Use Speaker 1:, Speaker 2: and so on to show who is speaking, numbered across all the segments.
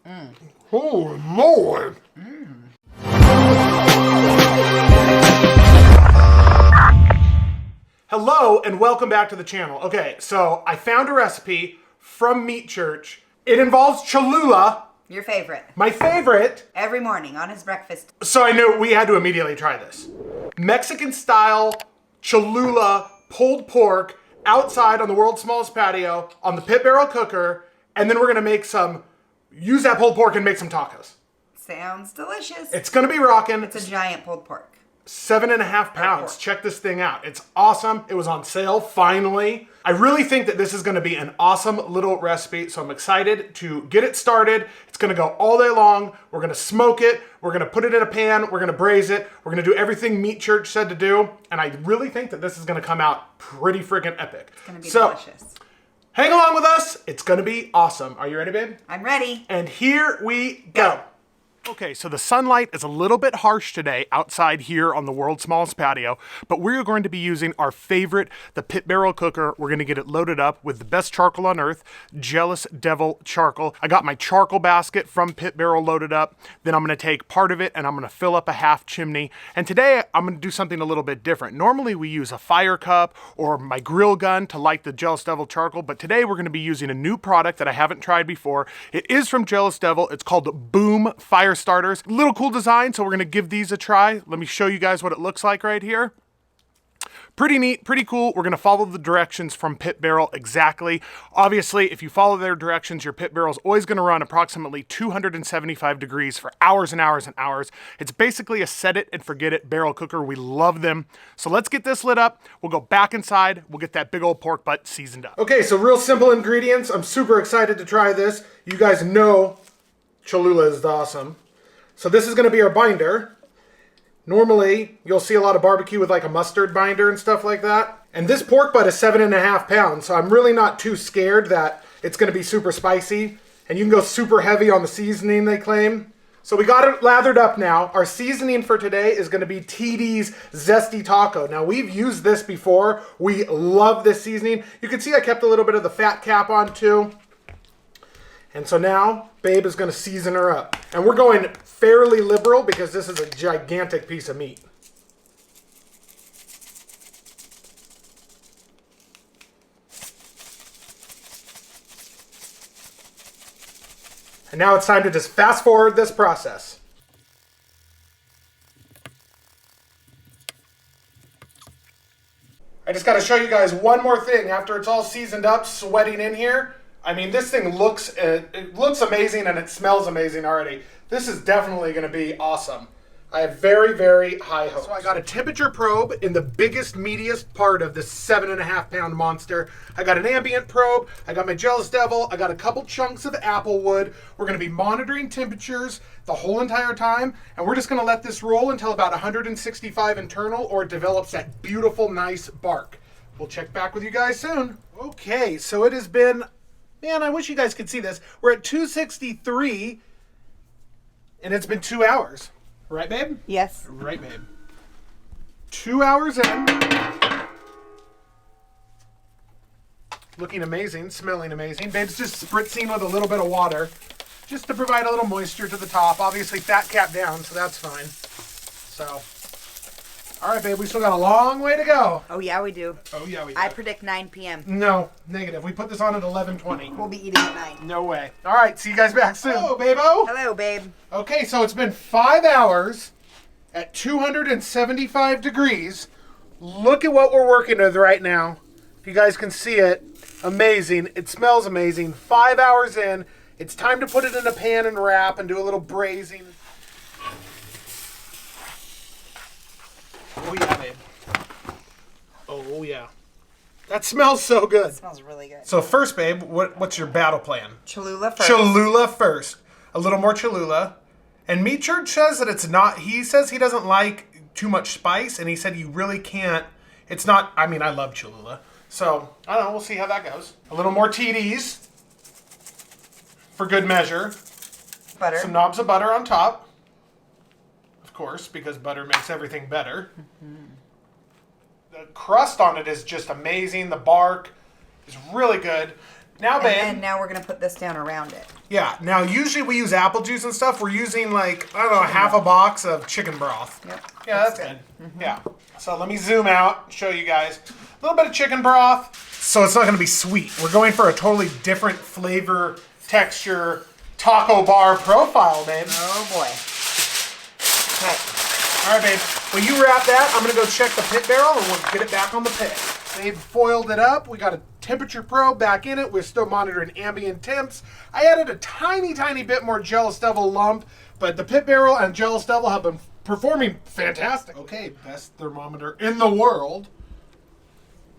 Speaker 1: Oh, Lord. Hello and welcome back to the channel. Okay, so I found a recipe from Meat Church. It involves Cholula.
Speaker 2: Your favorite.
Speaker 1: My favorite.
Speaker 2: Every morning on his breakfast.
Speaker 1: So I knew we had to immediately try this. Mexican style Cholula pulled pork outside on the world's smallest patio on the pit barrel cooker. And then we're gonna use that pulled pork and make some tacos.
Speaker 2: Sounds delicious.
Speaker 1: It's gonna be rocking.
Speaker 2: It's a giant pulled pork.
Speaker 1: 7.5 pounds. Check this thing out. It's awesome. It was on sale finally. I really think that this is going to be an awesome little recipe, so I'm excited to get it started. It's going to go all day long. We're going to smoke it. We're going to put it in a pan. We're going to braise it. We're going to do everything Meat Church said to do, and I really think that this is going to come out pretty freaking epic.
Speaker 2: It's going to be delicious.
Speaker 1: Hang along with us. It's going to be awesome. Are you ready, babe?
Speaker 2: I'm ready.
Speaker 1: And here we go. Okay, so the sunlight is a little bit harsh today outside here on the world's smallest patio, but we're going to be using our favorite, the pit barrel cooker. We're going to get it loaded up with the best charcoal on earth, Jealous Devil charcoal. I got my charcoal basket from Pit Barrel loaded up. Then I'm going to take part of it and I'm going to fill up a half chimney. And today I'm going to do something a little bit different. Normally we use a fire cup or my grill gun to light the Jealous Devil charcoal, but today we're going to be using a new product that I haven't tried before. It is from Jealous Devil. It's called Boom Fire Starters. Little cool design, so we're gonna give these a try. Let me show you guys what it looks like right here. Pretty neat, pretty cool. We're gonna follow the directions from Pit Barrel exactly. Obviously, if you follow their directions, your pit barrel is always gonna run approximately 275 degrees for hours and hours and hours. It's basically a set it and forget it barrel cooker. We love them. So let's get this lit up. We'll go back inside. We'll get that big old pork butt seasoned up. Okay, so real simple ingredients. I'm super excited to try this. You guys know Cholula is awesome. So this is going to be our binder. Normally, you'll see a lot of barbecue with like a mustard binder and stuff like that. And this pork butt is 7.5 pounds, so I'm really not too scared that it's going to be super spicy. And you can go super heavy on the seasoning, they claim. So we got it lathered up now. Our seasoning for today is going to be TD's Zesty Taco. Now, we've used this before. We love this seasoning. You can see I kept a little bit of the fat cap on too. And so now, babe is going to season her up. And we're going fairly liberal because this is a gigantic piece of meat. And now it's time to just fast forward this process. I just got to show you guys one more thing after it's all seasoned up, sweating in here. I mean, this thing looks amazing and it smells amazing already. This is definitely going to be awesome. I have very, very high hopes. So I got a temperature probe in the biggest, meatiest part of this 7.5 pound monster. I got an ambient probe. I got my Jealous Devil. I got a couple chunks of apple wood. We're going to be monitoring temperatures the whole entire time. And we're just going to let this roll until about 165 internal or it develops that beautiful, nice bark. We'll check back with you guys soon. Okay, so it has been... Man, I wish you guys could see this. We're at 263, and it's been 2 hours. Right, babe?
Speaker 2: Yes.
Speaker 1: Right, babe. 2 hours in. Looking amazing, smelling amazing. Babe's just spritzing with a little bit of water, just to provide a little moisture to the top. Obviously, fat cap down, so that's fine. So... All right, babe, we still got a long way to go.
Speaker 2: Oh, yeah, we do.
Speaker 1: Oh, yeah, we do.
Speaker 2: I predict 9 p.m.
Speaker 1: No, negative. We put this on at 11:20.
Speaker 2: We'll be eating at 9.
Speaker 1: No way. All right, see you guys back soon. Hello, babe-o.
Speaker 2: Hello, babe.
Speaker 1: Okay, so it's been 5 hours at 275 degrees. Look at what we're working with right now. If you guys can see it, amazing. It smells amazing. 5 hours in. It's time to put it in a pan and wrap and do a little braising. Oh, yeah, babe. Oh, yeah. That smells so good.
Speaker 2: It smells really good.
Speaker 1: So first, babe, what's your battle plan?
Speaker 2: Cholula first.
Speaker 1: Cholula first. A little more Cholula. And Meat Church says that it's not... He says he doesn't like too much spice, and he said you really can't... It's not... I mean, I love Cholula. So, I don't know. We'll see how that goes. A little more TDs for good measure.
Speaker 2: Butter.
Speaker 1: Some knobs of butter on top. Of course, because butter makes everything better. Mm-hmm. The crust on it is just amazing. The bark is really good. Now, babe.
Speaker 2: And then now we're gonna put this down around it.
Speaker 1: Yeah, now usually we use apple juice and stuff. We're using like, I don't know, half a box of chicken broth.
Speaker 2: Yep.
Speaker 1: Yeah, that's good. Yeah. So let me zoom out, show you guys. A little bit of chicken broth. So it's not gonna be sweet. We're going for a totally different flavor, texture, taco bar profile, babe.
Speaker 2: Oh boy. Okay.
Speaker 1: All right, babe. When you wrap that, I'm gonna go check the pit barrel and we'll get it back on the pit. They've foiled it up. We got a temperature probe back in it. We're still monitoring ambient temps. I added a tiny bit more jealous devil lump, but the pit barrel and jealous devil have been performing fantastic. Okay, best thermometer in the world.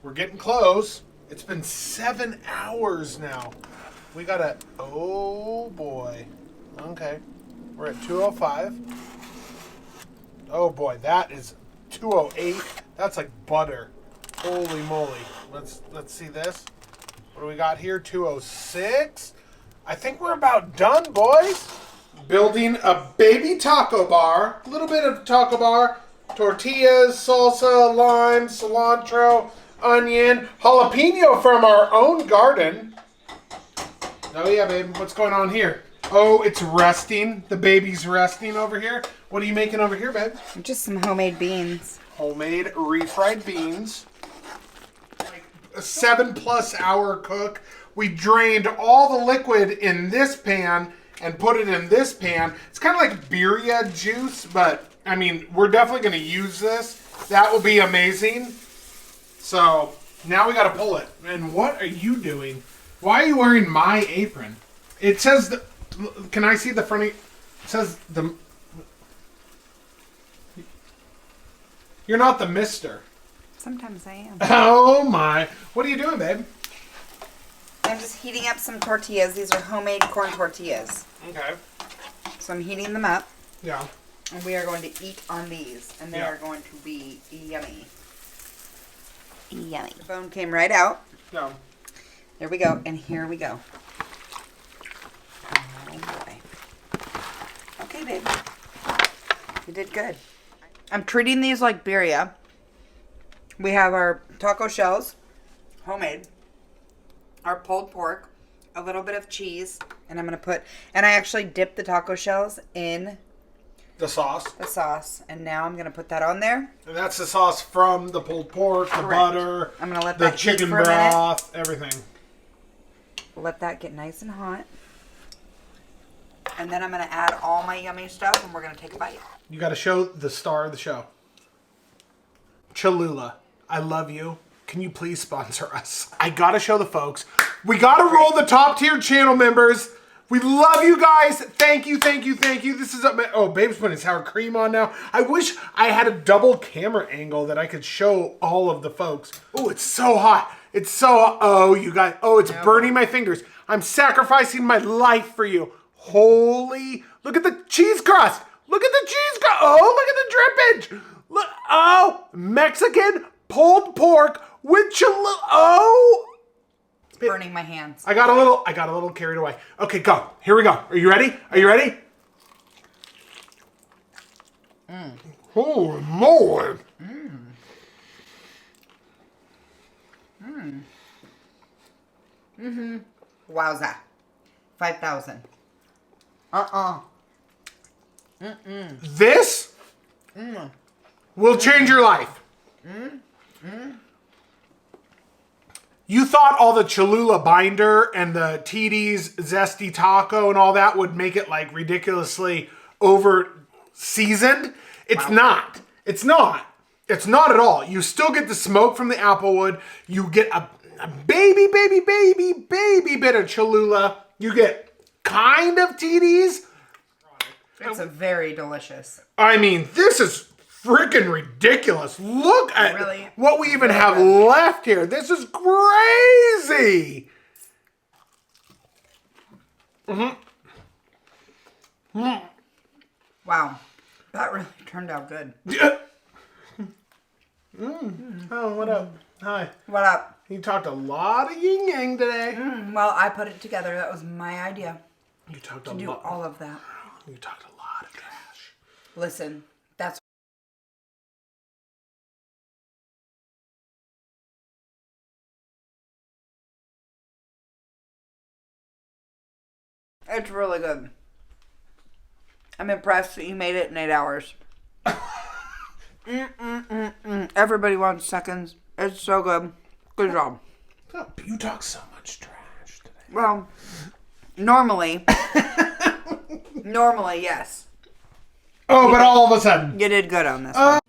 Speaker 1: We're getting close. It's been 7 hours now. We got a, oh boy. Okay, we're at 205. Oh boy, that is 208. That's like butter. Holy moly. Let's see this. What do we got here? 206. I think we're about done, boys. Building a baby taco bar. A little bit of taco bar. Tortillas, salsa, lime, cilantro, onion, jalapeno from our own garden. Oh yeah, babe. What's going on here? Oh, it's resting. The baby's resting over here. What are you making over here, babe?
Speaker 2: Just some homemade beans.
Speaker 1: Homemade refried beans. Like a 7+ hour cook. We drained all the liquid in this pan and put it in this pan. It's kind of like birria juice, but I mean, we're definitely going to use this. That will be amazing. So now we got to pull it. And what are you doing? Why are you wearing my apron? It says, can I see the front? It says the. You're not the mister.
Speaker 2: Sometimes I am.
Speaker 1: Oh my. What are you doing, babe?
Speaker 2: I'm just heating up some tortillas. These are homemade corn tortillas.
Speaker 1: Okay.
Speaker 2: So I'm heating them up.
Speaker 1: Yeah.
Speaker 2: And we are going to eat on these. And they
Speaker 1: Yeah.
Speaker 2: are going to be yummy. Yummy. The bone came right out.
Speaker 1: Yeah.
Speaker 2: There we go. And here we go. Oh boy. Okay, babe. You did good. I'm treating these like birria. We have our taco shells, homemade, our pulled pork, a little bit of cheese, and I'm going to put, and I actually dipped the taco shells in
Speaker 1: The sauce.
Speaker 2: the sauce, and now I'm going to put that on there.
Speaker 1: And that's the sauce from the pulled pork, the
Speaker 2: Correct.
Speaker 1: butter,
Speaker 2: I'm going to let
Speaker 1: the
Speaker 2: that heat
Speaker 1: chicken
Speaker 2: for a minute.
Speaker 1: broth, everything.
Speaker 2: Let that get nice and hot. And then I'm going to add all my yummy stuff, and we're going to take a bite.
Speaker 1: You got to show the star of the show. Cholula, I love you. Can you please sponsor us? I got to show the folks. We got to roll the top tier channel members. We love you guys. Thank you, thank you, thank you. This is, oh, babe's putting sour cream on now. I wish I had a double camera angle that I could show all of the folks. Oh, it's so hot. It's so, oh, you guys, oh, it's burning my fingers. I'm sacrificing my life for you. Holy, look at the cheese crust. Look at the cheese crust. Oh, look at the drippage. Look, oh, Mexican pulled pork with Cholula. Oh.
Speaker 2: Burning my hands.
Speaker 1: I got a little carried away. Okay, go. Here we go. Are you ready? Are you ready? Oh, Lord.
Speaker 2: Wowza. 5,000.
Speaker 1: This will change your life. You thought all the Cholula binder and the TD's zesty taco and all that would make it like ridiculously over seasoned. It's not. It's not. It's not at all. You still get the smoke from the applewood. You get a baby bit of Cholula. You get kind of TD's.
Speaker 2: It's a very delicious.
Speaker 1: I mean, this is freaking ridiculous. Look at
Speaker 2: Really?
Speaker 1: what we even have left here. This is crazy.
Speaker 2: Wow. That really turned out good.
Speaker 1: Oh, what up? Hi.
Speaker 2: What up?
Speaker 1: You talked a lot of yin yang today.
Speaker 2: Well, I put it together. That was my idea
Speaker 1: You talked
Speaker 2: to
Speaker 1: a
Speaker 2: do
Speaker 1: lot.
Speaker 2: all of that.
Speaker 1: You talked a lot of trash.
Speaker 2: Listen, that's It's really good. I'm impressed that you made it in 8 hours. Everybody wants seconds. It's so good. Good job.
Speaker 1: Oh, you talk so much trash today.
Speaker 2: Well, normally, yes.
Speaker 1: Oh, but all of a sudden.
Speaker 2: You did good on this one.